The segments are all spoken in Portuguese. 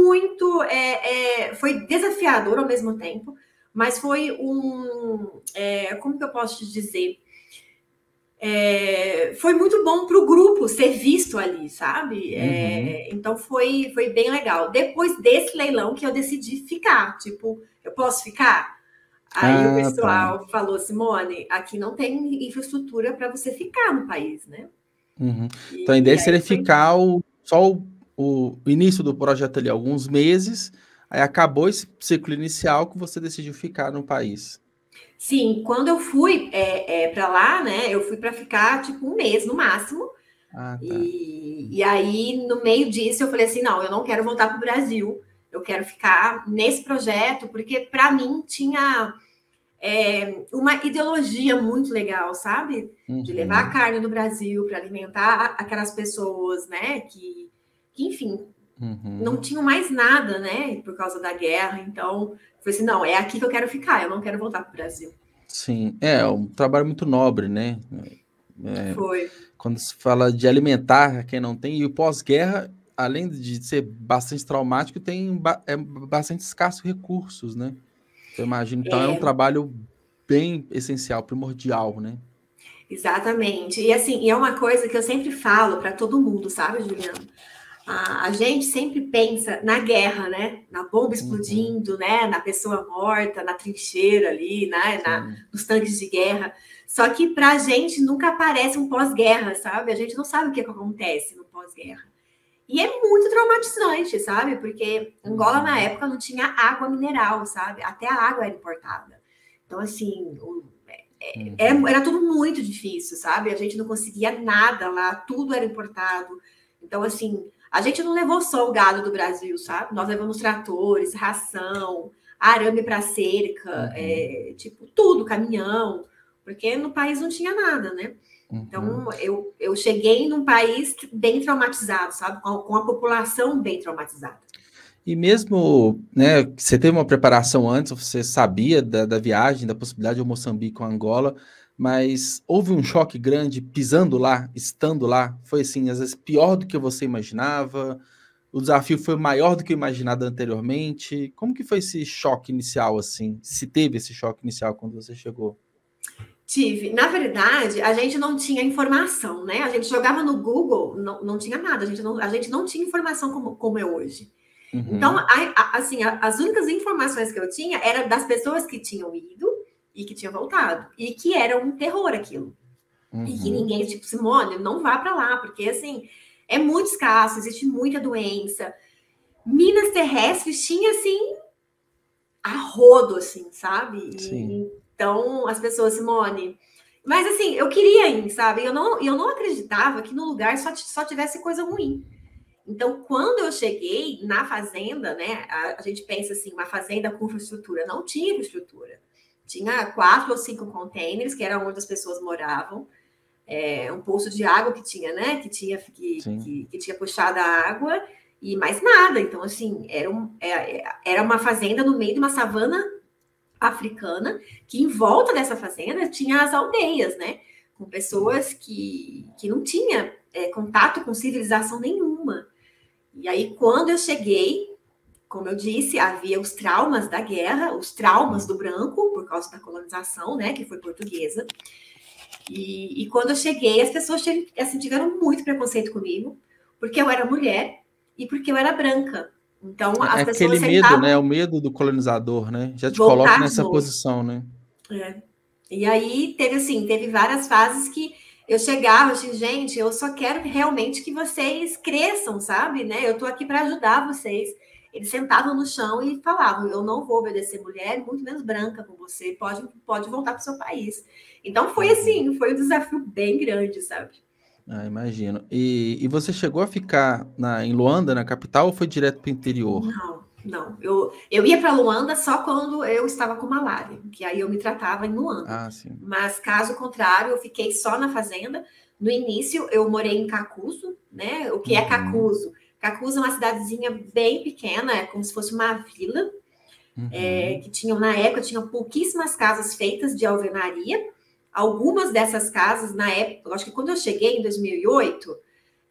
muito, foi desafiador ao mesmo tempo, mas foi como que eu posso te dizer? Foi muito bom para o grupo ser visto ali, sabe? Então foi bem legal. Depois desse leilão que eu decidi ficar, tipo, eu posso ficar? Aí o Tá. pessoal falou, Simone, aqui não tem infraestrutura para você ficar no país, né? Então a ideia E seria aí foi. ficar só o início do projeto ali, alguns meses, aí acabou esse ciclo inicial que você decidiu ficar no país. Sim, quando eu fui para lá, né? Eu fui para ficar tipo um mês no máximo. Ah, tá. E aí, no meio disso, eu falei assim: não, eu não quero voltar para o Brasil, eu quero ficar nesse projeto, porque para mim tinha uma ideologia muito legal, sabe? De levar a Uhum, carne do Brasil para alimentar aquelas pessoas, né? Que, enfim, não uhum. tinham mais nada, né? Por causa da guerra. Então, eu falei assim: não, é aqui que eu quero ficar, eu não quero voltar para o Brasil. Sim, é um trabalho muito nobre, né? É, Foi. quando se fala de alimentar quem não tem, e o pós-guerra, além de ser bastante traumático, tem bastante escassos recursos, né? Então, eu imagino, então é um trabalho bem essencial, primordial, né? Exatamente. E assim, e é uma coisa que eu sempre falo para todo mundo, sabe, Juliano? A gente sempre pensa na guerra, né? Na bomba Uhum, explodindo, né? Na pessoa morta, na trincheira ali, né? sim. Nos tanques de guerra. Só que para a gente nunca aparece um pós-guerra, sabe? A gente não sabe o que acontece no pós-guerra. E é muito traumatizante, sabe? Porque Angola na Uhum, época não tinha água mineral, sabe? Até a água era importada. Então, assim, uhum. era tudo muito difícil, sabe? A gente não conseguia nada lá, tudo era importado. Então, assim, a gente não levou só o gado do Brasil, sabe? Nós levamos tratores, ração, arame para cerca, Uhum, tipo, tudo, caminhão, porque no país não tinha nada, né? uhum. Então, eu cheguei num país bem traumatizado, sabe? Com a população bem traumatizada. E mesmo, né, que você teve uma preparação antes, você sabia da viagem, da possibilidade de Moçambique com Angola, mas houve um choque grande pisando lá, estando lá? Foi assim, às vezes pior do que você imaginava? O desafio foi maior do que imaginado anteriormente? Como que foi esse choque inicial, assim? Se teve esse choque inicial quando você chegou? Tive. Na verdade, a gente não tinha informação, né? A gente jogava no Google, não tinha nada, a gente não tinha informação como é hoje. Então, Uhum, assim, as únicas informações que eu tinha eram das pessoas que tinham ido e que tinham voltado. E que era um terror aquilo. E que uhum. ninguém, tipo, Simone, não vá para lá, porque, assim, é muito escasso, existe muita doença. Minas terrestres tinha, assim, a rodo, assim, sabe? Sim. Então, as pessoas, Simone. Mas, assim, eu queria ir, sabe? Eu não acreditava que no lugar só tivesse coisa ruim. Então, quando eu cheguei na fazenda, né? A gente pensa assim, uma fazenda com infraestrutura. Não tinha infraestrutura. Tinha 4 ou 5 containers, que era onde as pessoas moravam. Um poço de água que tinha, né? Sim. Que tinha puxado a água e mais nada. Então, assim, era uma fazenda no meio de uma savana africana, que em volta dessa fazenda tinha as aldeias, né? Com pessoas que não tinham contato com civilização nenhuma. E aí, quando eu cheguei, como eu disse, havia os traumas da guerra, os traumas Sim. do branco, por causa da colonização, né, que foi portuguesa. E quando eu cheguei, as pessoas assim, tiveram muito preconceito comigo, porque eu era mulher e porque eu era branca. Então, É as aquele pessoas medo, né? O tentavam medo do colonizador, né? Já te coloca voltar de nessa novo. posição, né? E aí teve várias fases que eu chegava assim, gente, eu só quero realmente que vocês cresçam, sabe? Né? Eu tô aqui para ajudar vocês. Eles sentavam no chão e falavam: eu não vou obedecer mulher, muito menos branca com você, pode voltar para o seu país. Então foi Uhum. assim, foi um desafio bem grande, sabe? Ah, imagino. E você chegou a ficar em Luanda, na capital, ou foi direto para o interior? Não, não. Eu ia para Luanda só quando eu estava com malária, que aí eu me tratava em Luanda. Ah, sim. Mas caso contrário, eu fiquei só na fazenda. No início, eu morei em Cacuzo, né? O que é Uhum, Cacuzo? Cacuzo é uma cidadezinha bem pequena, é como se fosse uma vila, uhum, que tinham, na época, tinham pouquíssimas casas feitas de alvenaria. Algumas dessas casas, na época, eu acho que quando eu cheguei em 2008,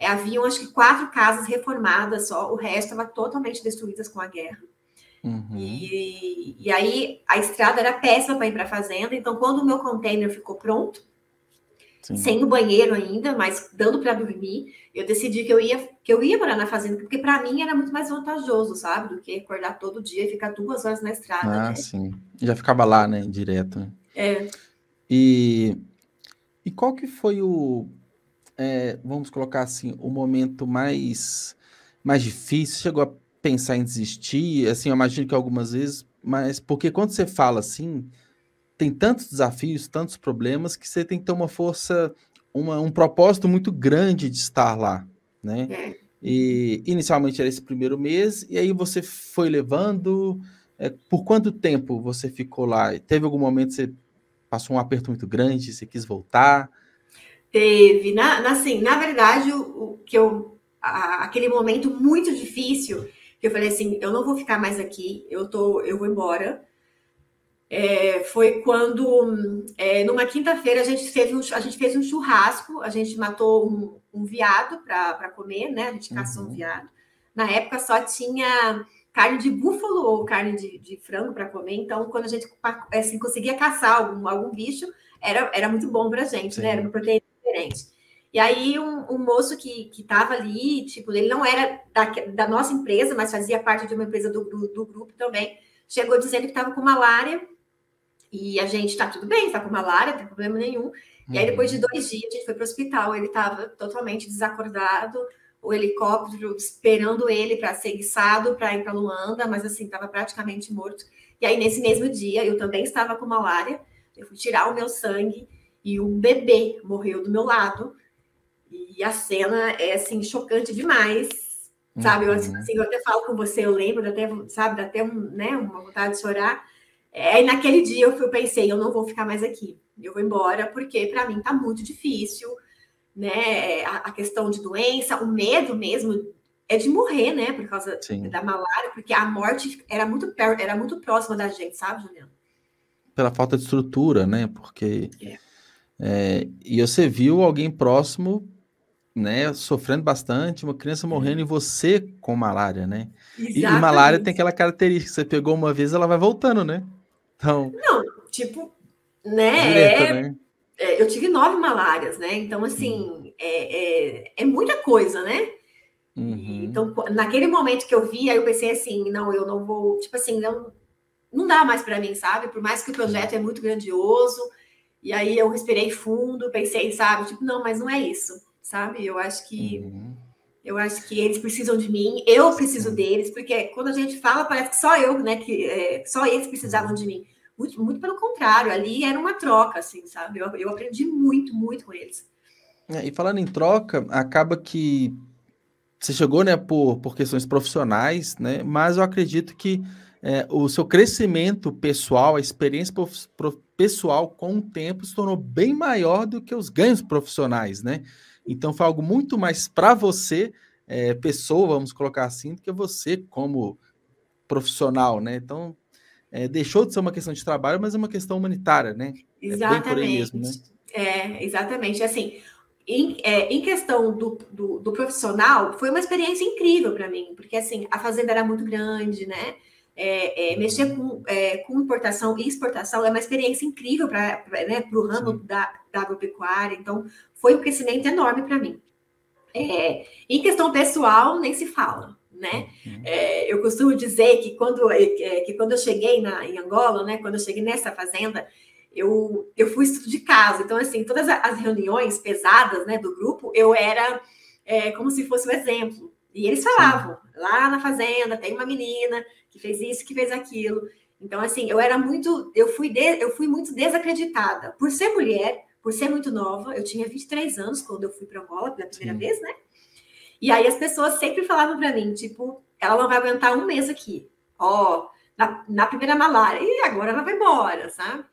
haviam, acho que 4 casas reformadas só, o resto estava totalmente destruídas com a guerra. E aí a estrada era péssima para ir para a fazenda, então quando o meu container ficou pronto, sem o banheiro ainda, mas dando para dormir, eu decidi que eu ia morar na fazenda, porque para mim era muito mais vantajoso, sabe, do que acordar todo dia e ficar 2 horas na estrada, né? Sim. Já ficava lá, né, direto. Né? E qual que foi vamos colocar assim, o momento mais difícil? Chegou a pensar em desistir? Assim, eu imagino que algumas vezes, mas porque quando você fala assim, tem tantos desafios, tantos problemas, que você tem que ter uma força, um propósito muito grande de estar lá, né? E inicialmente era esse primeiro mês, e aí você foi levando. Por quanto tempo você ficou lá? Teve algum momento que você passou um aperto muito grande, você quis voltar? Teve, assim, na verdade, aquele momento muito difícil, que eu falei assim, eu não vou ficar mais aqui, eu vou embora. Foi quando, numa quinta-feira, a gente fez um churrasco, a gente matou um veado para comer, né? A gente caçou um veado. Na época só tinha carne de búfalo ou carne de frango para comer, então quando a gente assim, conseguia caçar algum bicho, era muito bom para a gente, né? Era uma proteína diferente. E aí um moço que estava ali, tipo, ele não era da nossa empresa, mas fazia parte de uma empresa do grupo também, chegou dizendo que estava com malária, e a gente tá tudo bem, tá com malária, não tem problema nenhum. E aí, depois de 2 dias, a gente foi para o hospital, ele estava totalmente desacordado, o helicóptero esperando ele para ser guiçado para ir para Luanda, mas assim, estava praticamente morto. E aí, nesse mesmo dia, eu também estava com malária, eu fui tirar o meu sangue e um bebê morreu do meu lado. E a cena é, assim, chocante demais, sabe? Eu, assim, eu até falo com você, eu lembro, até, sabe, dá até uma vontade de chorar. E naquele dia eu pensei, eu não vou ficar mais aqui, eu vou embora, porque para mim tá muito difícil, né? A questão de doença, o medo mesmo é de morrer, né? Por causa da malária, porque a morte era muito próxima da gente, sabe, Juliana? Pela falta de estrutura, né? Porque e você viu alguém próximo, né, sofrendo bastante, uma criança morrendo e você com malária, né? E malária tem aquela característica, você pegou uma vez, ela vai voltando, né? Então, não, tipo, né? Direto, né? Eu tive 9 malárias, né? Então, assim, é muita coisa, né? Então, naquele momento que eu vi, aí eu pensei assim, não, eu não vou, tipo assim, não dá mais para mim, sabe? Por mais que o projeto é muito grandioso, e aí eu respirei fundo, pensei, sabe? Tipo, não, mas não é isso, sabe? Eu acho que eles precisam de mim, eu preciso deles, porque quando a gente fala, parece que só eu, né? Que só eles precisavam de mim. Muito, muito pelo contrário, ali era uma troca, assim, sabe? Eu aprendi muito, muito com eles. E falando em troca, acaba que você chegou, né, por questões profissionais, né? Mas eu acredito que o seu crescimento pessoal, a experiência pessoal com o tempo se tornou bem maior do que os ganhos profissionais, né? Então foi algo muito mais para você, pessoa, vamos colocar assim, do que você como profissional, né? Então deixou de ser uma questão de trabalho, mas é uma questão humanitária, né? Exatamente. É bem por aí mesmo, né? Exatamente. Assim, em questão do profissional, foi uma experiência incrível para mim, porque assim, a fazenda era muito grande, né? Mexer com importação e exportação é uma experiência incrível para o ramo da agropecuária, então foi um crescimento enorme para mim. Em questão pessoal, nem se fala, né? Eu costumo dizer que quando eu cheguei em Angola, né? Quando eu cheguei nessa fazenda, eu fui estudo de casa. Então, assim, todas as reuniões pesadas, né, do grupo, eu era como se fosse um exemplo. E eles falavam, lá na fazenda tem uma menina que fez isso, que fez aquilo. Então, assim, eu fui muito desacreditada. Por ser mulher, por ser muito nova, eu tinha 23 anos quando eu fui para Angola pela primeira vez, né? E aí as pessoas sempre falavam para mim, tipo, ela não vai aguentar um mês aqui. Ó, na primeira malária, e agora ela vai embora, sabe?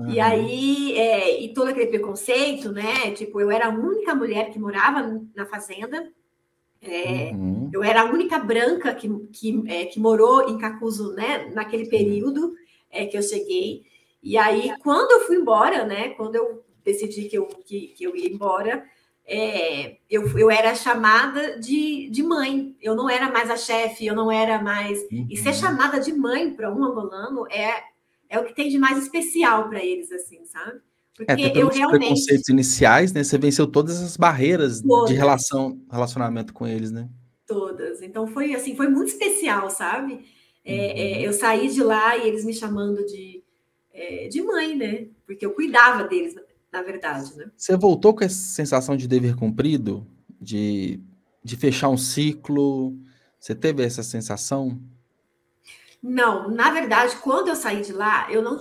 E aí, e todo aquele preconceito, né? Tipo, eu era a única mulher que morava na fazenda. Eu era a única branca que morou em Cacuzo, né? Naquele período que eu cheguei. E aí, quando eu fui embora, né? Quando eu decidi que eu ia embora, eu era chamada de mãe, eu não era mais a chefe, eu não era mais. E ser chamada de mãe para um angolano é o que tem de mais especial para eles, assim, sabe? Porque Até pelos preconceitos iniciais, né? Você venceu todas as barreiras de relacionamento com eles, né? Todas. Então foi assim, foi muito especial, sabe? Eu saí de lá e eles me chamando de mãe, né? Porque eu cuidava deles, na verdade, né? Você voltou com essa sensação de dever cumprido? De fechar um ciclo? Você teve essa sensação? Não, na verdade, quando eu saí de lá, eu não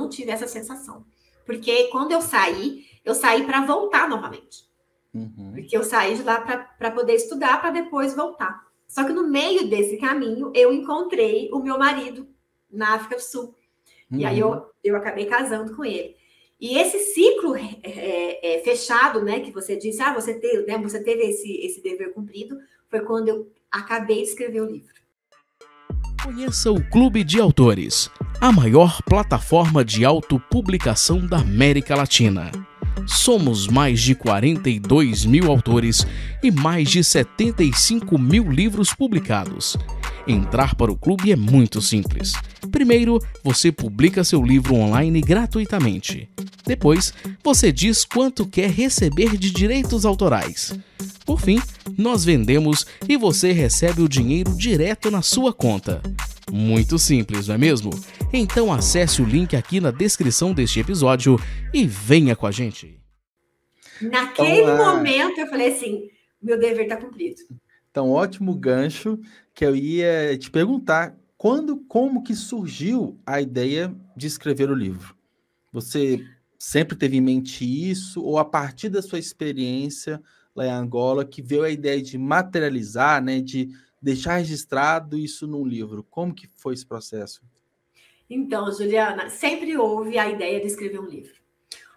tive essa sensação. Porque quando eu saí para voltar novamente. Porque eu saí de lá para poder estudar, para depois voltar. Só que no meio desse caminho, eu encontrei o meu marido na África do Sul. E aí eu acabei casando com ele. E esse ciclo fechado, né, que você disse, você teve esse dever cumprido, foi quando eu acabei de escrever o livro. Conheça o Clube de Autores, a maior plataforma de autopublicação da América Latina. Somos mais de 42 mil autores e mais de 75 mil livros publicados. Entrar para o clube é muito simples. Primeiro, você publica seu livro online gratuitamente. Depois, você diz quanto quer receber de direitos autorais. Por fim, nós vendemos e você recebe o dinheiro direto na sua conta. Muito simples, não é mesmo? Então acesse o link aqui na descrição deste episódio e venha com a gente. Naquele momento eu falei assim, meu dever está cumprido. Então, ótimo gancho que eu ia te perguntar, como que surgiu a ideia de escrever o livro? Você sempre teve em mente isso ou a partir da sua experiência lá em Angola que veio a ideia de materializar, né, de deixar registrado isso num livro? Como que foi esse processo? Então, Juliana, sempre houve a ideia de escrever um livro.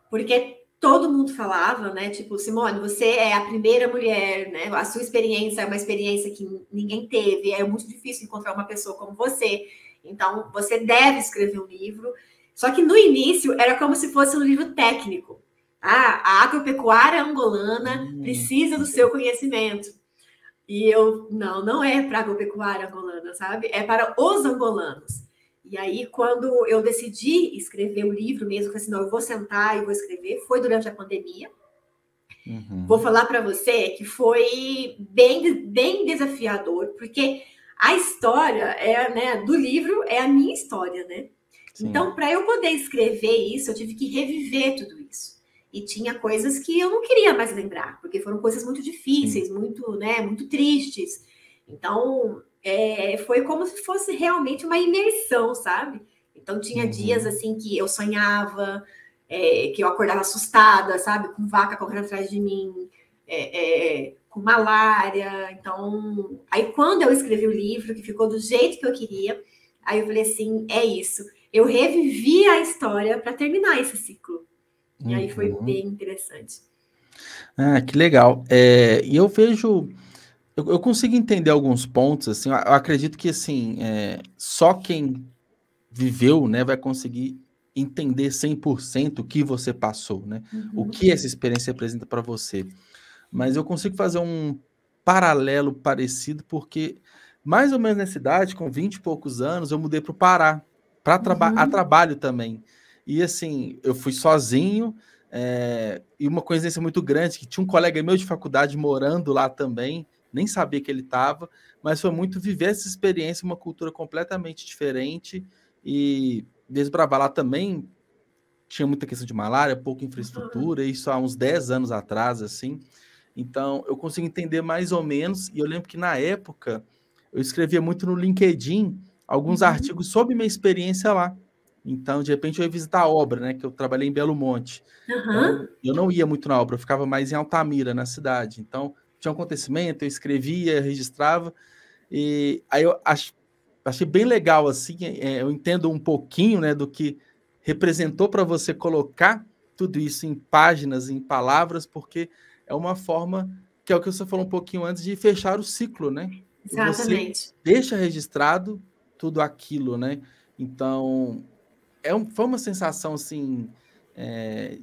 Porque todo mundo falava, né? Tipo, Simone, você é a primeira mulher, né? A sua experiência é uma experiência que ninguém teve. É muito difícil encontrar uma pessoa como você. Então, você deve escrever um livro. Só que no início era como se fosse um livro técnico. A agropecuária angolana precisa do seu conhecimento. E não é para a agropecuária angolana, sabe? É para os angolanos. E aí, quando eu decidi escrever o livro mesmo, eu falei assim, não, eu vou sentar e vou escrever, foi durante a pandemia. Vou falar para você que foi bem, bem desafiador, porque a história do livro é a minha história, né? Sim. Então, para eu poder escrever isso, eu tive que reviver tudo isso. E tinha coisas que eu não queria mais lembrar, porque foram coisas muito difíceis, muito tristes. Então, foi como se fosse realmente uma imersão, sabe? Então, tinha dias, assim, que eu sonhava, que eu acordava assustada, sabe? Com vaca correndo atrás de mim, com malária. Então, aí quando eu escrevi o livro, que ficou do jeito que eu queria, aí eu falei assim, é isso. Eu revivi a história para terminar esse ciclo. E aí foi bem interessante. Ah, que legal. E eu vejo... Eu consigo entender alguns pontos, assim, eu acredito que, assim, só quem viveu, né, vai conseguir entender 100% o que você passou, né? O que essa experiência representa para você. Mas eu consigo fazer um paralelo parecido, porque mais ou menos nessa idade, com 20 e poucos anos, eu mudei para o Pará, a trabalho também. E, assim, eu fui sozinho, e uma coincidência muito grande, que tinha um colega meu de faculdade morando lá também, nem sabia que ele estava, mas foi muito viver essa experiência, uma cultura completamente diferente, e desbravar lá também tinha muita questão de malária, pouca infraestrutura, isso há uns 10 anos atrás, assim, então eu consigo entender mais ou menos, e eu lembro que na época eu escrevia muito no LinkedIn alguns artigos sobre minha experiência lá, então de repente eu ia visitar a obra, né, que eu trabalhei em Belo Monte, então eu não ia muito na obra, eu ficava mais em Altamira, na cidade, então tinha um acontecimento, eu escrevia, registrava, e aí eu achei bem legal, assim, eu entendo um pouquinho, né, do que representou para você colocar tudo isso em páginas, em palavras, porque é uma forma, que é o que você falou um pouquinho antes, de fechar o ciclo, né? Exatamente. Você deixa registrado tudo aquilo, né? Então, foi uma sensação, assim,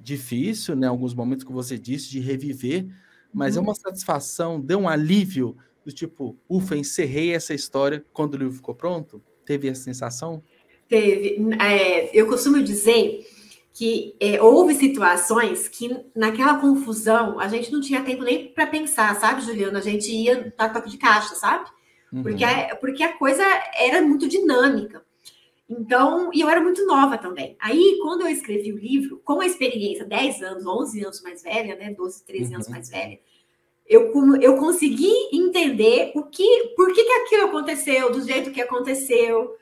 difícil, né? Alguns momentos que você disse, de reviver, mas é uma satisfação, deu um alívio do tipo, ufa, encerrei essa história quando o livro ficou pronto? Teve essa sensação? Teve. Eu costumo dizer que houve situações que, naquela confusão, a gente não tinha tempo nem para pensar, sabe, Juliana? A gente ia dar toque de caixa, sabe? Porque a coisa era muito dinâmica. Então, e eu era muito nova também. Aí, quando eu escrevi o livro, com a experiência, 10 anos, 11 anos mais velha, né? 12, 13 anos mais velha, eu consegui entender por que aquilo aconteceu, do jeito que aconteceu,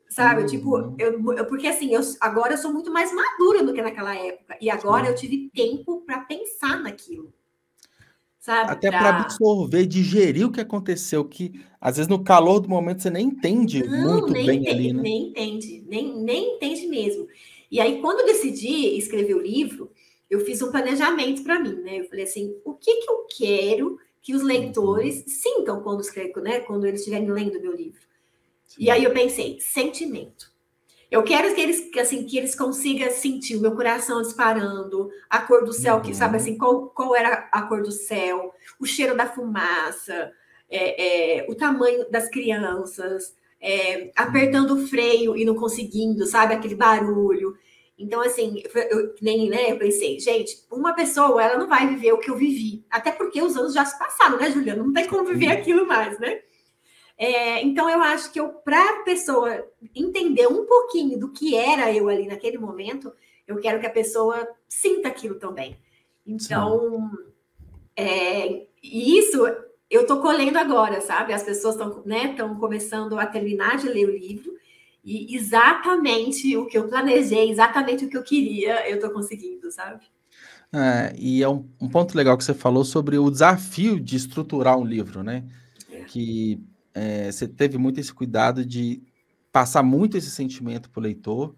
sabe? Tipo, porque assim, agora eu sou muito mais madura do que naquela época. E agora eu tive tempo para pensar naquilo. Sabe? Até para absorver, digerir o que aconteceu, que às vezes no calor do momento você nem entende muito bem ali, né? Nem entende, nem entende mesmo. E aí, quando eu decidi escrever o livro, eu fiz um planejamento para mim, né? Eu falei assim, o que eu quero que os leitores sintam quando escrevo, né? Quando eles estiverem lendo meu livro. Sim. E aí eu pensei, sentimento. Eu quero que eles consigam sentir o meu coração disparando, a cor do céu, que sabe assim, qual era a cor do céu, o cheiro da fumaça, o tamanho das crianças, apertando o freio e não conseguindo, sabe, aquele barulho. Então, assim, eu pensei, gente, uma pessoa, ela não vai viver o que eu vivi, até porque os anos já se passaram, né, Juliana? Não tem como viver aquilo mais, né? Então, eu acho que para a pessoa entender um pouquinho do que era eu ali naquele momento, eu quero que a pessoa sinta aquilo também. Então, isso eu estou colhendo agora, sabe? As pessoas estão começando a terminar de ler o livro e exatamente o que eu planejei, exatamente o que eu queria, eu estou conseguindo, sabe? E é um ponto legal que você falou sobre o desafio de estruturar um livro, né? Que você teve muito esse cuidado de passar muito esse sentimento para o leitor.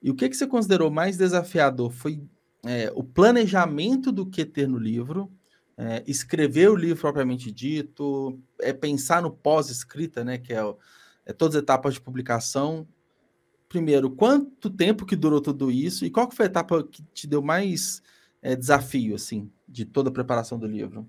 E o que você considerou mais desafiador? Foi o planejamento do que ter no livro, escrever o livro propriamente dito, pensar no pós-escrita, né, que é todas as etapas de publicação. Primeiro, quanto tempo que durou tudo isso e qual que foi a etapa que te deu mais desafio, assim, de toda a preparação do livro?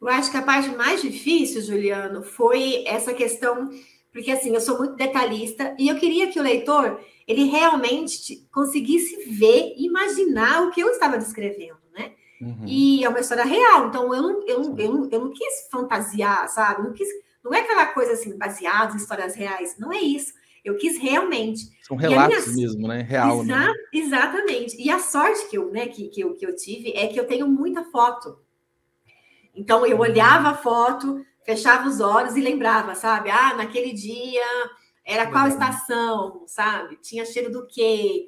Eu acho que a parte mais difícil, Juliano, foi essa questão, porque assim, eu sou muito detalhista e eu queria que o leitor, ele realmente conseguisse ver, imaginar o que eu estava descrevendo, né? E é uma história real, então eu não quis fantasiar, sabe? Não é aquela coisa assim, baseada em histórias reais, não é isso. Eu quis realmente. São relatos mesmo, né? Real, né? Exatamente. E a sorte que eu tive é que eu tenho muita foto. Então, eu olhava a foto, fechava os olhos e lembrava, sabe? Naquele dia era qual estação, sabe? Tinha cheiro do quê?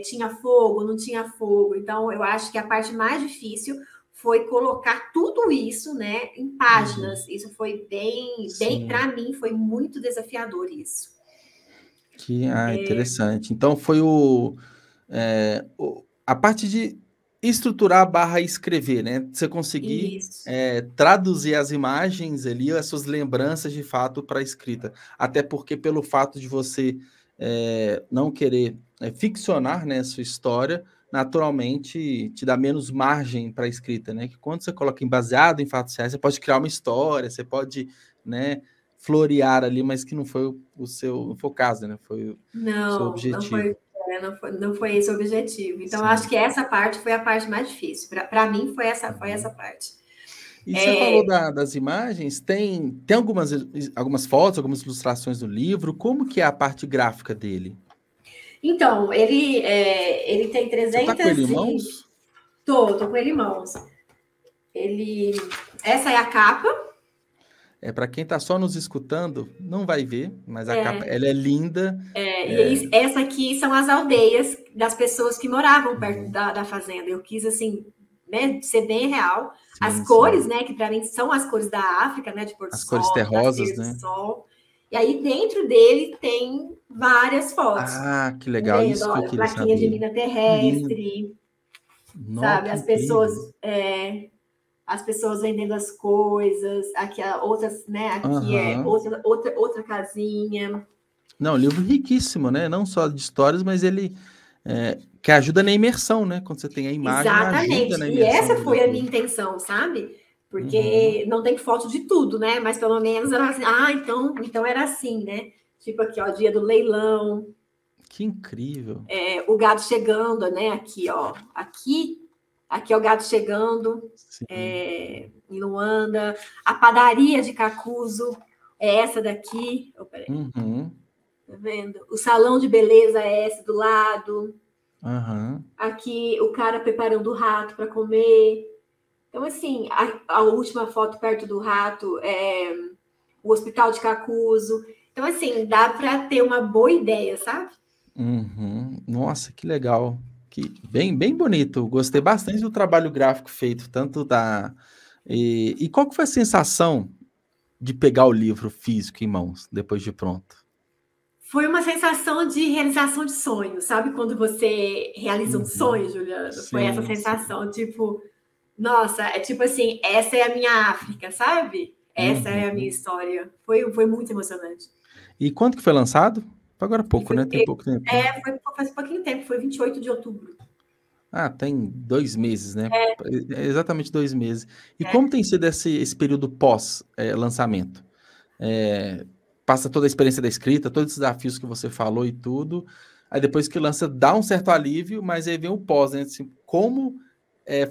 Tinha fogo, não tinha fogo. Então, eu acho que a parte mais difícil foi colocar tudo isso, né, em páginas. Isso foi bem para mim, foi muito desafiador isso. Interessante. Então, foi a parte de estruturar / escrever, né? Você conseguir traduzir as imagens ali, as suas lembranças de fato para a escrita. Até porque pelo fato de você não querer ficcionar, né, a sua história, naturalmente te dá menos margem para a escrita, né? Que quando você coloca baseado em fatos reais, você pode criar uma história, você pode, né, florear ali, mas que não foi não foi o caso, né? Foi o seu objetivo. Não foi esse o objetivo. Então, eu acho que essa parte foi a parte mais difícil. Para mim, foi essa parte. E você falou das imagens, tem algumas fotos, algumas ilustrações do livro. Como que é a parte gráfica dele? Então, ele tem 300... Você tá com ele em mãos? Tô com ele em mãos. Essa é a capa. Para quem está só nos escutando, não vai ver, mas a capa, ela é linda. E essa aqui são as aldeias das pessoas que moravam perto da fazenda. Eu quis, assim, né, ser bem real. As cores, né, que para mim são as cores da África, né, de pôr do sol. As cores terrosas, né? Sol. E aí, dentro dele, tem várias fotos. Que legal. Vendo, isso que eu queria plaquinha saber. de mina terrestre. Sabe? As pessoas vendendo as coisas, aqui outras, né? Aqui é outra casinha. Não, livro riquíssimo, né? Não só de histórias, mas ele que ajuda na imersão, né? Quando você tem a imagem, ajuda Exatamente. na E imersão essa do foi a leitor. minha intenção, sabe? Porque não tem foto de tudo, né? Mas pelo menos era assim, então era assim, né? Tipo aqui, ó, dia do leilão, Que incrível. o gado chegando, né? Aqui, ó. Aqui é o gado chegando, Sim. em Luanda. A padaria de Cacuzo é essa daqui. Oh, peraí. Tá vendo? O salão de beleza é esse do lado. Aqui o cara preparando o rato para comer. Então, assim, a última foto perto do rato é o hospital de Cacuzo. Então, assim, dá para ter uma boa ideia, sabe? Nossa, que legal. Bem bonito. Gostei bastante do trabalho gráfico feito, tanto da. E qual que foi a sensação de pegar o livro físico em mãos, depois de pronto? Foi uma sensação de realização de sonho, sabe? Quando você realiza um sonho, Juliano. Foi essa Sim. sensação, tipo, nossa, é tipo assim, essa é a minha África, sabe? Essa é a minha história. Foi muito emocionante. E quando que foi lançado? Foi agora há pouco, né? Tem pouco tempo. Foi faz pouquinho tempo, foi 28 de outubro. Tem 2 meses, né? É exatamente 2 meses. E como tem sido esse período pós-lançamento? Passa toda a experiência da escrita, todos os desafios que você falou e tudo. Aí depois que lança, dá um certo alívio, mas aí vem o pós, né? Assim, como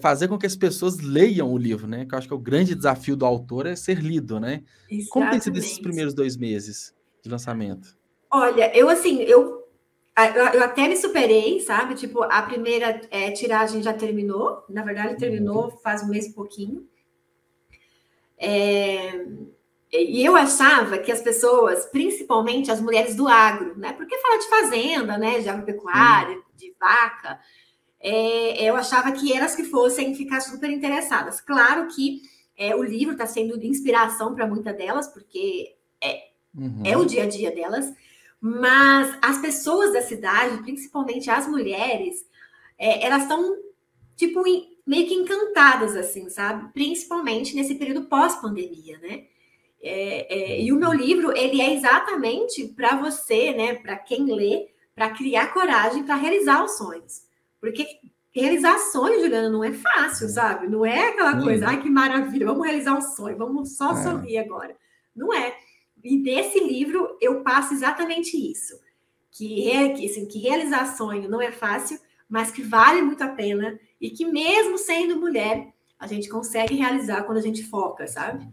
fazer com que as pessoas leiam o livro, né? Que eu acho que é o grande desafio do autor é ser lido, né? Exatamente. Como tem sido esses primeiros 2 meses de lançamento? Olha, eu até me superei, sabe? Tipo, a primeira tiragem já terminou. Na verdade, terminou faz um mês e pouquinho. E eu achava que as pessoas, principalmente as mulheres do agro, né? Porque fala de fazenda, né? De agropecuária, de vaca. Eu achava que eram as que fossem ficar super interessadas. Claro que o livro está sendo de inspiração para muitas delas, porque é o dia a dia delas. Mas as pessoas da cidade, principalmente as mulheres, elas estão, tipo, meio que encantadas, assim, sabe? Principalmente nesse período pós-pandemia, né? E o meu livro, ele é exatamente para você, né? Para quem lê, para criar coragem para realizar os sonhos. Porque realizar sonhos, Juliana, não é fácil, sabe? Não é aquela coisa, ai, que maravilha, vamos realizar um sonho, vamos só sorrir agora. Não é. E desse livro eu passo exatamente isso. Que realizar sonho não é fácil, mas que vale muito a pena e que mesmo sendo mulher, a gente consegue realizar quando a gente foca, sabe?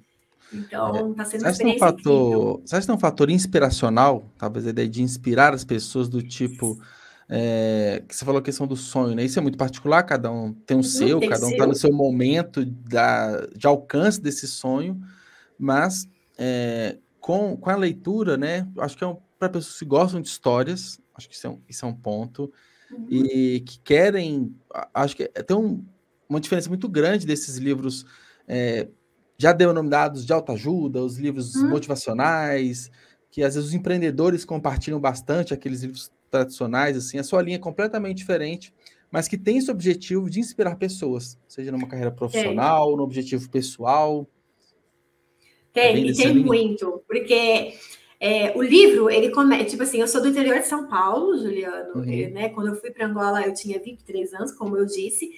Então, está sendo uma experiência incrível. Você acha que tem um fator inspiracional, talvez a ideia de inspirar as pessoas do tipo, que você falou a questão do sonho, né? Isso é muito particular, cada um tem o seu, cada um está no seu momento de alcance desse sonho, mas com a leitura, né? Acho que para pessoas que gostam de histórias, acho que isso é um ponto, e que querem, acho que tem uma diferença muito grande desses livros já denominados de autoajuda, os livros motivacionais, que às vezes os empreendedores compartilham bastante, aqueles livros tradicionais, assim, a sua linha é completamente diferente, mas que tem esse objetivo de inspirar pessoas, seja numa carreira profissional, no objetivo pessoal. Tem muito, porque o livro, ele começa, tipo assim, eu sou do interior de São Paulo, Juliano, né? Quando eu fui para Angola, eu tinha 23 anos, como eu disse,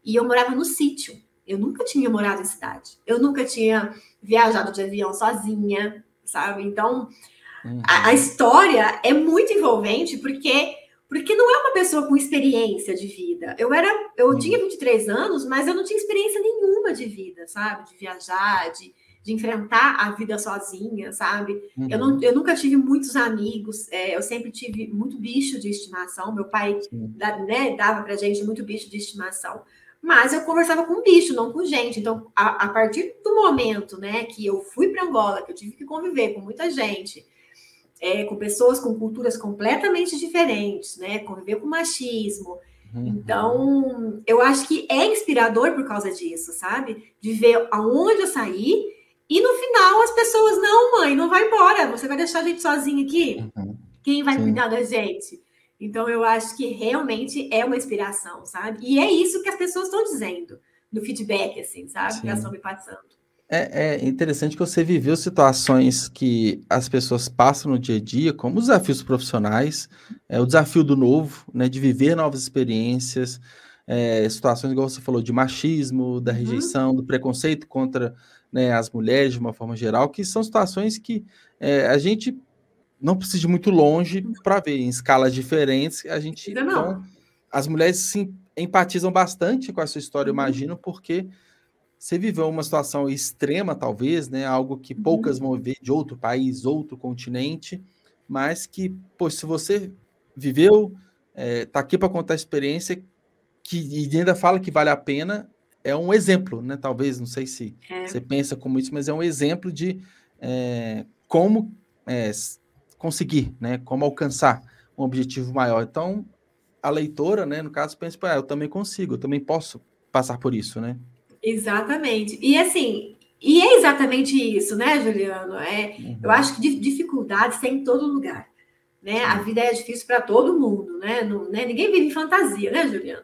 e eu morava no sítio. Eu nunca tinha morado em cidade. Eu nunca tinha viajado de avião sozinha, sabe? Então, a história é muito envolvente porque não é uma pessoa com experiência de vida. Eu tinha 23 anos, mas eu não tinha experiência nenhuma de vida, sabe? De viajar, de enfrentar a vida sozinha, sabe? Eu nunca tive muitos amigos, eu sempre tive muito bicho de estimação. Meu pai dava pra gente muito bicho de estimação. Mas eu conversava com bicho, não com gente. Então, a partir do momento, né, que eu fui para Angola, que eu tive que conviver com muita gente, com pessoas com culturas completamente diferentes, né, conviver com machismo. Então, eu acho que é inspirador por causa disso, sabe? De ver aonde eu saí e no final as pessoas, não, mãe, não vai embora, você vai deixar a gente sozinha aqui? Quem vai cuidar da gente? Então, eu acho que realmente é uma inspiração, sabe? E é isso que as pessoas estão dizendo no feedback, assim, sabe? Que elas estão me passando. É interessante que você viveu situações que as pessoas passam no dia a dia, como os desafios profissionais, o desafio do novo, né, de viver novas experiências, situações, igual você falou, de machismo, da rejeição, do preconceito contra, né, as mulheres de uma forma geral, que são situações que a gente não precisa ir muito longe para ver, em escalas diferentes, então, as mulheres se empatizam bastante com a sua história, eu imagino, porque você viveu uma situação extrema, talvez, né? Algo que poucas vão ver de outro país, outro continente, mas que, pô, se você viveu, tá aqui para contar a experiência, e ainda fala que vale a pena, é um exemplo, né? Talvez, não sei se você pensa como isso, mas é um exemplo de como conseguir, né? Como alcançar um objetivo maior. Então, a leitora, né, no caso, pensa, eu também consigo, eu também posso passar por isso, né? Exatamente. E assim, e é exatamente isso, né, Juliano? Eu acho que dificuldades tem em todo lugar, né? A vida é difícil para todo mundo, né? Não, né? Ninguém vive em fantasia, né, Juliano?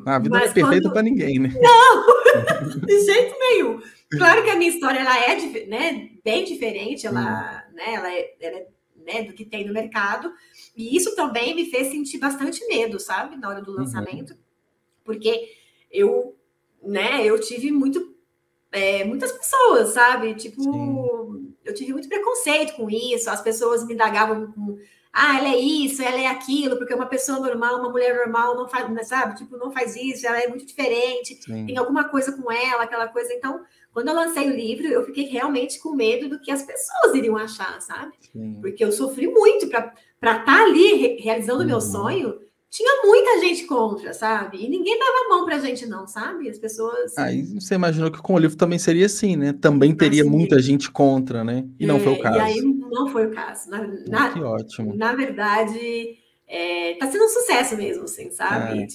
A vida não é perfeita para ninguém, né? Não, de jeito nenhum. Claro que a minha história ela é, né, bem diferente, ela é né, do que tem no mercado, e isso também me fez sentir bastante medo, sabe, na hora do lançamento, porque eu tive muitas pessoas, sabe? Tipo, eu tive muito preconceito com isso, as pessoas me indagavam com, ela é isso, ela é aquilo, porque uma pessoa normal, uma mulher normal não faz, sabe? Tipo, não faz isso, ela é muito diferente, tem alguma coisa com ela, aquela coisa. Então, quando eu lancei o livro, eu fiquei realmente com medo do que as pessoas iriam achar, sabe? Porque eu sofri muito para estar ali realizando o meu sonho. Tinha muita gente contra, sabe? E ninguém dava a mão pra gente, não, sabe? As pessoas. Aí você imaginou que com o livro também seria assim, né? Também teria muita gente contra, né? E não foi o caso. E aí não foi o caso. Que ótimo. Na verdade, tá sendo um sucesso mesmo, assim, sabe?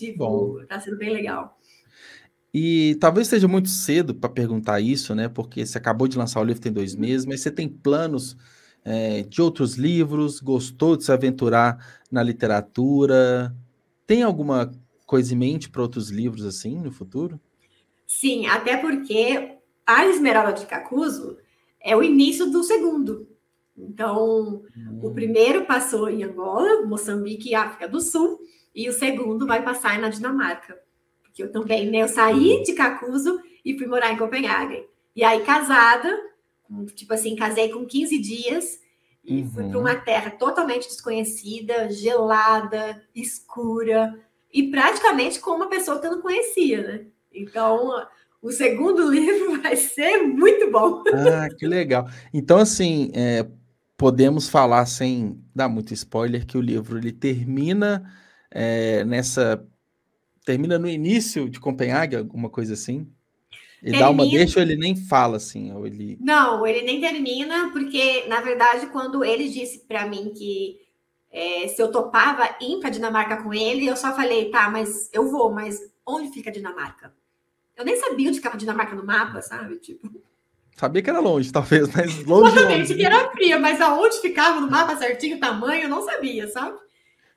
Tá sendo bem legal. E talvez seja muito cedo para perguntar isso, né? Porque você acabou de lançar o livro tem 2 meses, mas você tem planos de outros livros? Gostou de se aventurar na literatura? Tem alguma coisa em mente para outros livros assim no futuro? Sim, até porque a Esmeralda de Cacuzo é o início do segundo. Então, o primeiro passou em Angola, Moçambique e África do Sul, e o segundo vai passar na Dinamarca. Porque eu também, né? Eu saí de Cacuzo e fui morar em Copenhague. E aí, casada, tipo assim, casei com 15 dias e fui para uma terra totalmente desconhecida, gelada, escura, e praticamente com uma pessoa que eu não conhecia, né? Então, o segundo livro vai ser muito bom. Que legal. Então, assim, podemos falar, sem dar muito spoiler, que o livro ele termina termina no início de Copenhague, alguma coisa assim? Ele dá uma deixa ou ele nem fala, assim? Ou ele... Não, ele nem termina, porque, na verdade, quando ele disse para mim que se eu topava ir para Dinamarca com ele, eu só falei, tá, mas eu vou, mas onde fica a Dinamarca? Eu nem sabia onde ficava a Dinamarca no mapa, sabe? Tipo... Sabia que era longe, talvez, mas longe. Exatamente, que era fria, mas aonde ficava no mapa certinho, o tamanho, eu não sabia, sabe?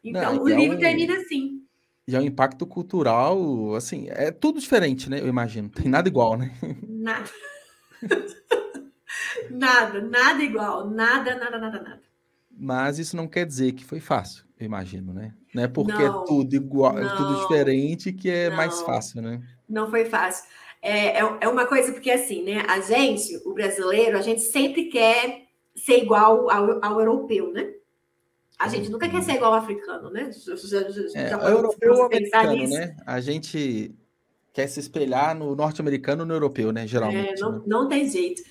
Então, o livro termina assim. E é um impacto cultural, assim, é tudo diferente, né? Eu imagino. Tem nada igual, né? Nada. Nada igual. Nada. Mas isso não quer dizer que foi fácil, eu imagino, né? Não é porque é tudo igual, é tudo diferente que é mais fácil, né? Não foi fácil. É uma coisa, porque assim, né? A gente, o brasileiro, a gente sempre quer ser igual ao europeu, né? A gente nunca quer ser igual ao africano, né? Já europeu ou americano, né? A gente quer se espelhar no norte-americano ou no europeu, né? Geralmente. Não tem jeito.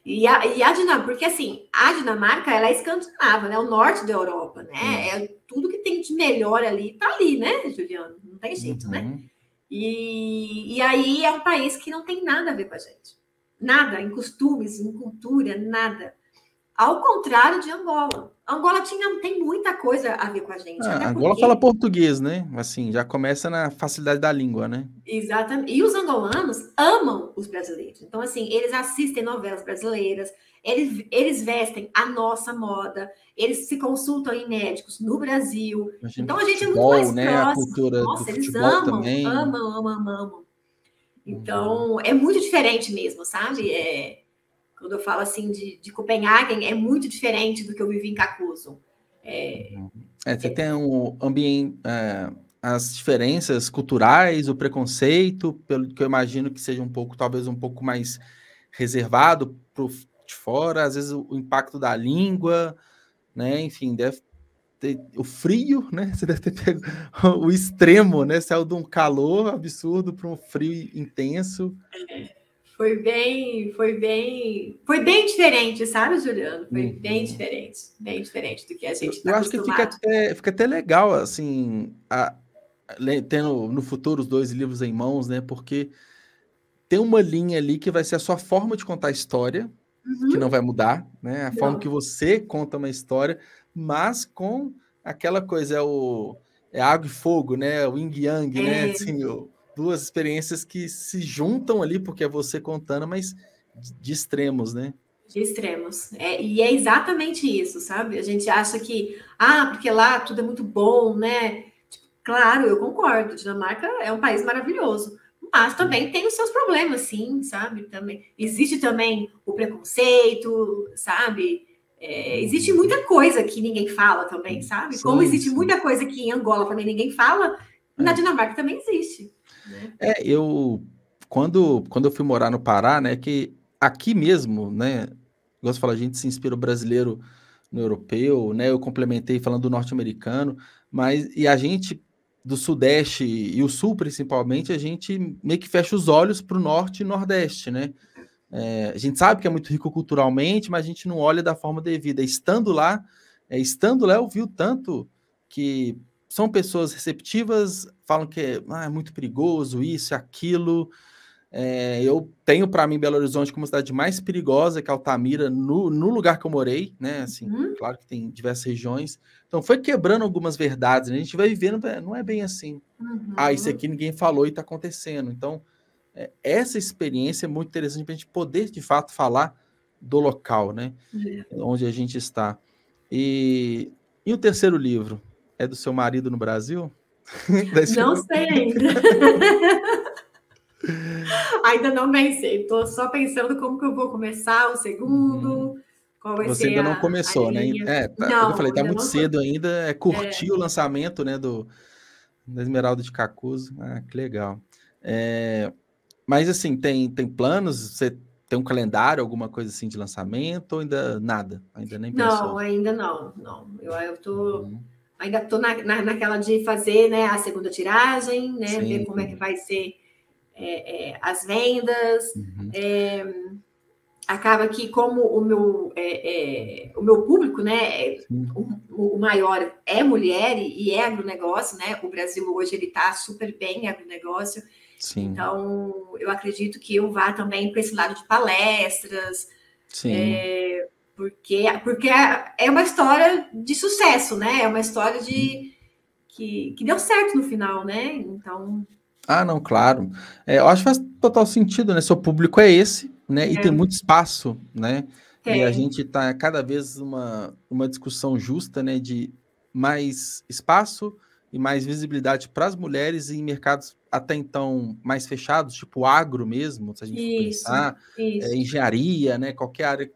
E a Dinamarca, porque assim, a Dinamarca, ela é escandinava, né? O norte da Europa, né? Tudo que tem de melhor ali, tá ali, né, Juliano? Não tem jeito, né? E aí é um país que não tem nada a ver com a gente. Nada, em costumes, em cultura, nada. Ao contrário de Angola. Angola tem muita coisa a ver com a gente. Angola fala português, né? Assim, já começa na facilidade da língua, né? Exatamente. E os angolanos amam os brasileiros. Então, assim, eles assistem novelas brasileiras, eles vestem a nossa moda, eles se consultam em médicos no Brasil. Então, a gente é muito mais próximo. A cultura do futebol também. Amam. Então, é muito diferente mesmo, sabe? Quando eu falo assim de Copenhague, é muito diferente do que eu vivi em Kakuzu. Você tem um ambiente, as diferenças culturais, o preconceito, pelo que eu imagino que seja talvez um pouco mais reservado para de fora, às vezes o impacto da língua, né? Enfim, deve ter o frio, né? Você deve ter pego o extremo, né? Saiu de um calor absurdo para um frio intenso. Foi bem diferente, sabe, Juliano? Foi bem diferente do que a gente está acostumado. Eu acho que fica até legal, assim, tendo no futuro os 2 livros em mãos, né? Porque tem uma linha ali que vai ser a sua forma de contar a história, que não vai mudar, né? A forma que você conta uma história, mas com aquela coisa, é água e fogo, né? O yin yang, né? Assim, 2 experiências que se juntam ali, porque é você contando, mas de extremos, né? De extremos. E é exatamente isso, sabe? A gente acha que, porque lá tudo é muito bom, né? Tipo, claro, eu concordo, Dinamarca é um país maravilhoso, mas também tem os seus problemas, sim, sabe? Também existe também o preconceito, sabe? Existe muita coisa que ninguém fala também, sabe? Sim, como existe muita coisa que em Angola também ninguém fala, na Dinamarca também existe. Né? Quando eu fui morar no Pará, né, que aqui mesmo, né, gosto de falar, a gente se inspira o brasileiro no europeu, né, eu complementei falando do norte-americano, e a gente do Sudeste e o Sul, principalmente, a gente meio que fecha os olhos para o Norte e Nordeste, né? A gente sabe que é muito rico culturalmente, mas a gente não olha da forma devida. Estando lá, eu vi o tanto que são pessoas receptivas, falam que é muito perigoso, isso, aquilo. Eu tenho para mim Belo Horizonte como a cidade mais perigosa, que é Altamira, no lugar que eu morei, né? Assim, claro que tem diversas regiões. Então foi quebrando algumas verdades, né? A gente vai vivendo, não é bem assim. Isso aqui ninguém falou e está acontecendo. Então, essa experiência é muito interessante para a gente poder, de fato, falar do local, né? Onde a gente está. E o terceiro livro? É do seu marido no Brasil? Não sei ainda. Ainda não pensei. Estou só pensando como que eu vou começar o segundo. Qual vai Você ser ainda não começou, né? Não, eu falei, tá muito cedo ainda. Curtir o lançamento, né, da Esmeralda de Kakuzu. Que legal. Mas, assim, tem planos? Você tem um calendário, alguma coisa assim de lançamento? Ou ainda nada? Ainda nem pensou? Não, ainda não. Eu tô... Ainda estou naquela de fazer, né, a segunda tiragem, né? Sim. Ver como é que vai ser as vendas. Acaba que, como o meu público, né, o maior é mulher e é agronegócio, né? O Brasil hoje ele está super bem em agronegócio. Sim. Então, eu acredito que eu vá também para esse lado de palestras. Sim. Porque é uma história de sucesso, né? É uma história que deu certo no final, né? Então... não, claro. Eu acho que faz total sentido, né? Seu público é esse, né? E tem muito espaço, né? E a gente está cada vez uma discussão justa, né? De mais espaço e mais visibilidade para as mulheres em mercados até então mais fechados, tipo agro mesmo, se a gente for pensar, engenharia, né? Qualquer área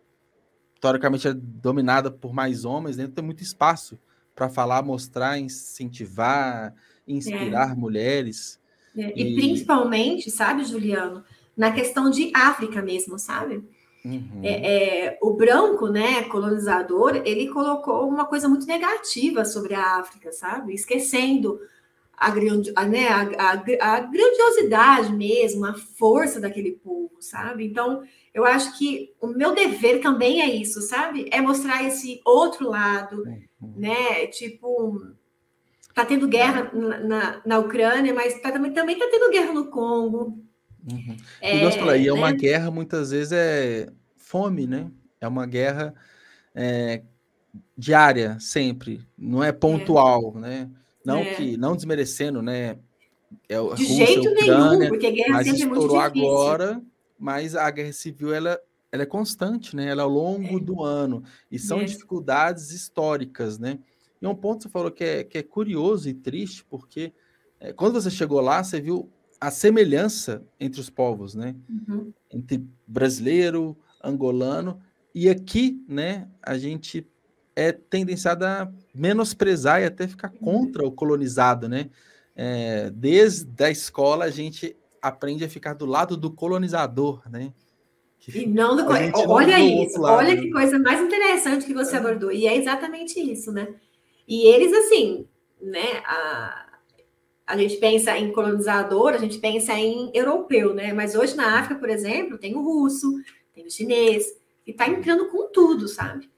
historicamente é dominada por mais homens, né? Tem muito espaço para falar, mostrar, incentivar, inspirar mulheres. E principalmente, sabe, Juliano, na questão de África mesmo, sabe? O branco, né, colonizador, ele colocou uma coisa muito negativa sobre a África, sabe? Esquecendo a grandiosidade mesmo, a força daquele povo, sabe? Então, eu acho que o meu dever também é isso, sabe? É mostrar esse outro lado, né? Tipo, tá tendo guerra na Ucrânia, mas também tá tendo guerra no Congo. E uma guerra, muitas vezes, é fome, né? É uma guerra diária, sempre. Não é pontual, né? Não desmerecendo, né? De Rússia, jeito Ucrânia, nenhum, porque guerra mas sempre é muito difícil. Agora, mas a guerra civil, ela é constante, né? Ela é ao longo do ano. E são dificuldades históricas, né? E um ponto que você falou que é curioso e triste, porque quando você chegou lá, você viu a semelhança entre os povos, né? Entre brasileiro, angolano, e aqui, né, a gente é tendenciado a menosprezar e até ficar contra o colonizado, né? Desde a escola a gente aprende a ficar do lado do colonizador, né? E não do... Olha isso, olha que coisa mais interessante que você abordou, e é exatamente isso, né? E eles, assim, né, a gente pensa em colonizador, a gente pensa em europeu, né? Mas hoje na África, por exemplo, tem o russo, tem o chinês, que tá entrando com tudo, sabe?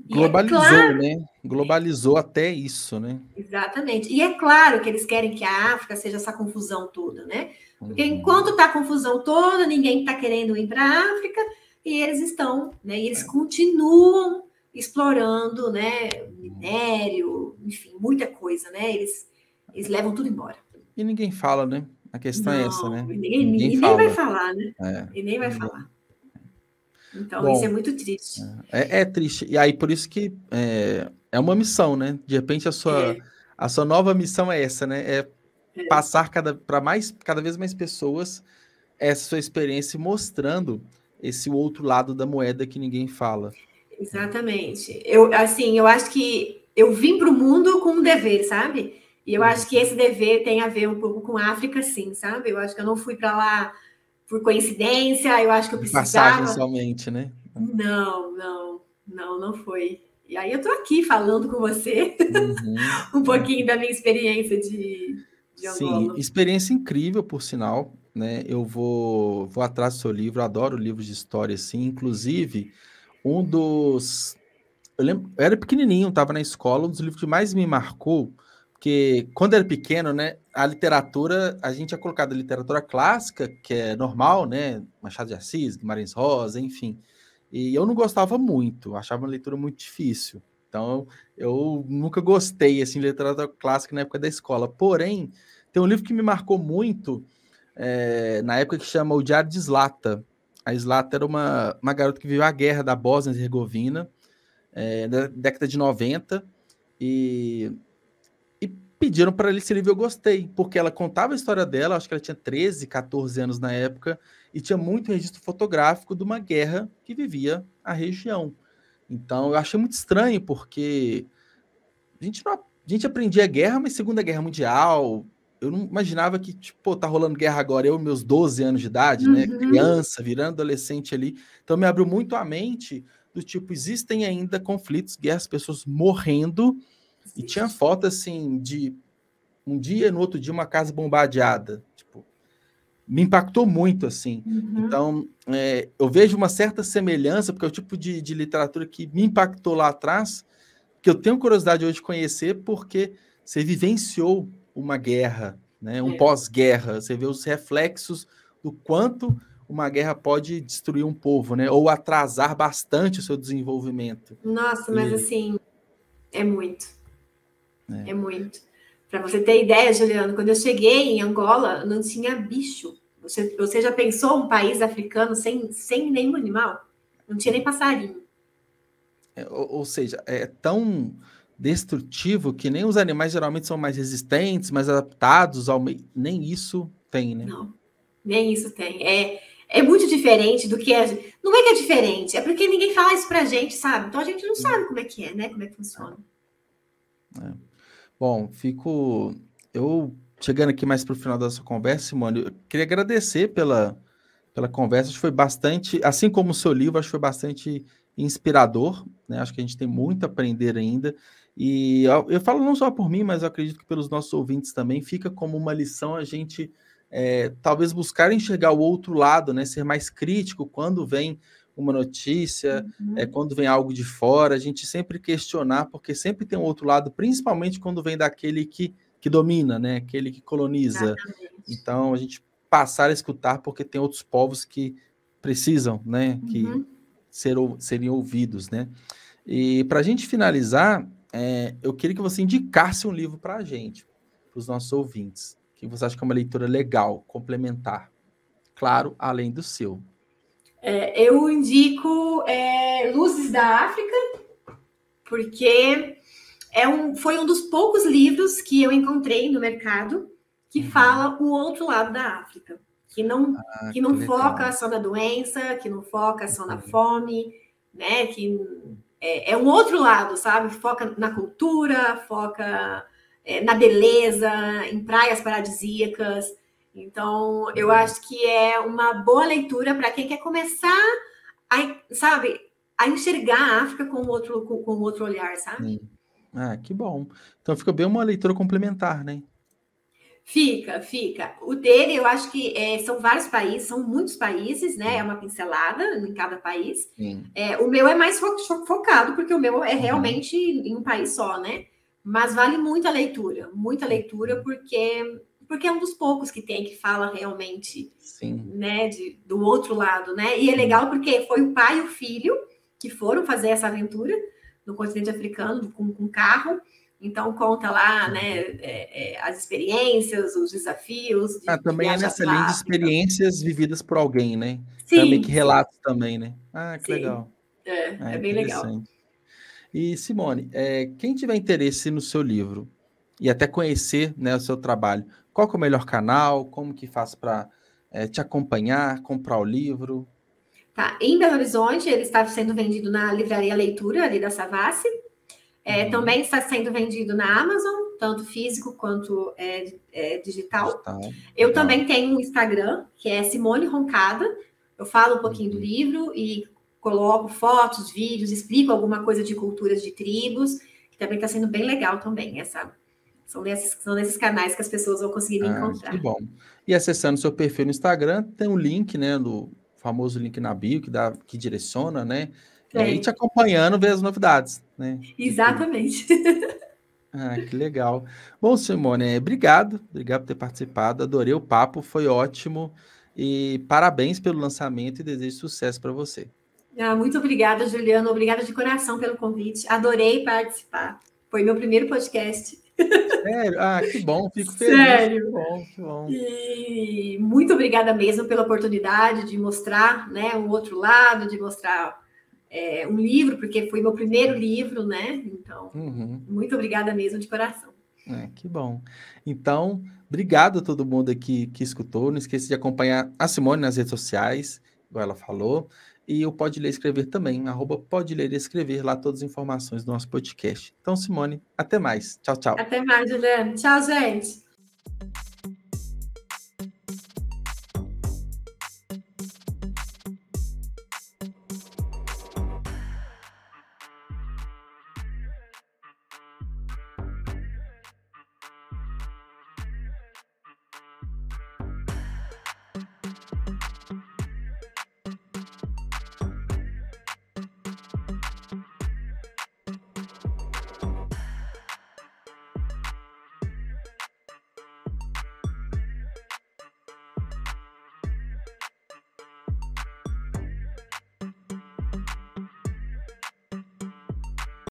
Globalizou, né? Globalizou até isso, né? Exatamente. E é claro que eles querem que a África seja essa confusão toda, né? Porque enquanto tá a confusão toda, ninguém tá querendo ir para a África, e eles estão, né? E eles continuam explorando, né? Minério, enfim, muita coisa, né? Eles levam tudo embora. E ninguém fala, né? A questão é essa, né? Ninguém vai falar, né? E nem vai falar. Então, bom, isso é muito triste. É triste. E aí, por isso que é uma missão, né? De repente, a sua nova missão é essa, né? Passar para cada vez mais pessoas essa sua experiência, mostrando esse outro lado da moeda que ninguém fala. Exatamente. Eu acho que eu vim para o mundo com um dever, sabe? E eu acho que esse dever tem a ver um pouco com a África, sim, sabe? Eu acho que eu não fui para lá por coincidência, eu acho que eu precisava... Passagem somente, né? Não foi. E aí eu tô aqui falando com você um pouquinho da minha experiência de Angola. Sim, experiência incrível, por sinal, né? Eu vou atrás do seu livro, adoro livros de história, assim, inclusive, eu lembro, eu era pequenininho, estava na escola, um dos livros que mais me marcou, porque quando eu era pequeno, né, a literatura, a gente é colocado a literatura clássica, que é normal, né, Machado de Assis, Guimarães Rosa, enfim, e eu não gostava muito, achava uma leitura muito difícil, então eu nunca gostei, assim, de literatura clássica na época da escola, porém, tem um livro que me marcou muito, na época, que chama O Diário de Zlata. A Zlata era uma garota que viveu a guerra da Bósnia e Herzegovina, na década de 90, e pediram para ler esse livro. Eu gostei, porque ela contava a história dela, acho que ela tinha 13, 14 anos na época, e tinha muito registro fotográfico de uma guerra que vivia a região. Então, eu achei muito estranho, porque a gente aprendia guerra, mas Segunda Guerra Mundial, eu não imaginava que, tipo, tá rolando guerra agora, eu, meus 12 anos de idade, né, criança, virando adolescente ali, então me abriu muito a mente, do tipo, existem ainda conflitos, guerras, pessoas morrendo, e tinha foto, assim, de um dia e no outro dia uma casa bombardeada, tipo, me impactou muito, assim. Então, eu vejo uma certa semelhança, porque é o tipo de literatura que me impactou lá atrás, que eu tenho curiosidade hoje de conhecer, porque você vivenciou uma guerra, né, um pós-guerra, você vê os reflexos do quanto uma guerra pode destruir um povo, né, ou atrasar bastante o seu desenvolvimento. Nossa, mas assim, é muito. É muito. Para você ter ideia, Juliano, quando eu cheguei em Angola, não tinha bicho. Você já pensou um país africano sem nenhum animal? Não tinha nem passarinho. Ou seja, é tão destrutivo que nem os animais geralmente são mais resistentes, mais adaptados ao meio. Nem isso tem, né? Não, nem isso tem. É muito diferente do que é. Não é que é diferente, é porque ninguém fala isso pra gente, sabe? Então a gente não sabe como é que é, né? Como é que funciona. Bom, eu chegando aqui mais para o final da nossa conversa, Simone, eu queria agradecer pela conversa, acho que foi bastante, assim como o seu livro, acho que foi bastante inspirador, né? Acho que a gente tem muito a aprender ainda, e eu falo não só por mim, mas eu acredito que pelos nossos ouvintes também, fica como uma lição a gente talvez buscar enxergar o outro lado, né? Ser mais crítico quando vem uma notícia, quando vem algo de fora, a gente sempre questionar, porque sempre tem um outro lado, principalmente quando vem daquele que domina, né? Aquele que coloniza. Exatamente. Então, a gente passar a escutar, porque tem outros povos que precisam, né? Que serem ouvidos, né? E para a gente finalizar, eu queria que você indicasse um livro para a gente, para os nossos ouvintes, que você acha que é uma leitura legal, complementar. Claro, além do seu. Eu indico Luzes da África, porque foi um dos poucos livros que eu encontrei no mercado que fala o outro lado da África, que não foca só na doença, que não foca só na fome, né? Que é um outro lado, sabe? Foca na cultura, foca na beleza, em praias paradisíacas. Então, eu acho que é uma boa leitura para quem quer começar a enxergar a África com outro olhar, sabe? Sim. Que bom. Então fica bem uma leitura complementar, né? Fica. O dele, eu acho que são vários países, são muitos países, né? É uma pincelada em cada país. O meu é mais focado, porque o meu é realmente em um país só, né? Mas vale muita leitura, porque é um dos poucos que tem que fala realmente, né, do outro lado, né? E é legal porque foi o pai e o filho que foram fazer essa aventura no continente africano com carro. Então, conta lá, né, as experiências, os desafios. Também é nessa linha de experiências vividas por alguém, né? Sim. Então, meio que relatos também, né? Que legal. É bem legal. E, Simone, quem tiver interesse no seu livro e até conhecer, né, o seu trabalho, qual que é o melhor canal? Como que faz para te acompanhar, comprar o livro? Tá, em Belo Horizonte, ele está sendo vendido na Livraria Leitura, ali da Savassi. Também está sendo vendido na Amazon, tanto físico quanto digital. Eu também tenho um Instagram, que é Simone Roncada. Eu falo um pouquinho do livro e coloco fotos, vídeos, explico alguma coisa de culturas de tribos, que também está sendo bem legal também. São desses canais que as pessoas vão conseguir me encontrar. Que bom. E acessando seu perfil no Instagram, tem um link, né, do famoso link na bio, que direciona, né? E te acompanhando, ver as novidades, né? Exatamente. Que legal. Bom, Simone, obrigado por ter participado, adorei o papo, foi ótimo, e parabéns pelo lançamento e desejo sucesso para você. Muito obrigada, Juliana, obrigada de coração pelo convite, adorei participar, foi meu primeiro podcast. Sério? Que bom, fico feliz. Sério. Que bom. E muito obrigada mesmo pela oportunidade de mostrar, né, um outro lado, de mostrar um livro, porque foi meu primeiro livro, né? Então, muito obrigada mesmo de coração. Que bom. Então, obrigado a todo mundo aqui que escutou. Não esqueça de acompanhar a Simone nas redes sociais, igual ela falou. E o Pode Ler e Escrever também, @Pode Ler e Escrever, lá todas as informações do nosso podcast. Então, Simone, até mais. Tchau, tchau. Até mais, Juliana. Tchau, gente.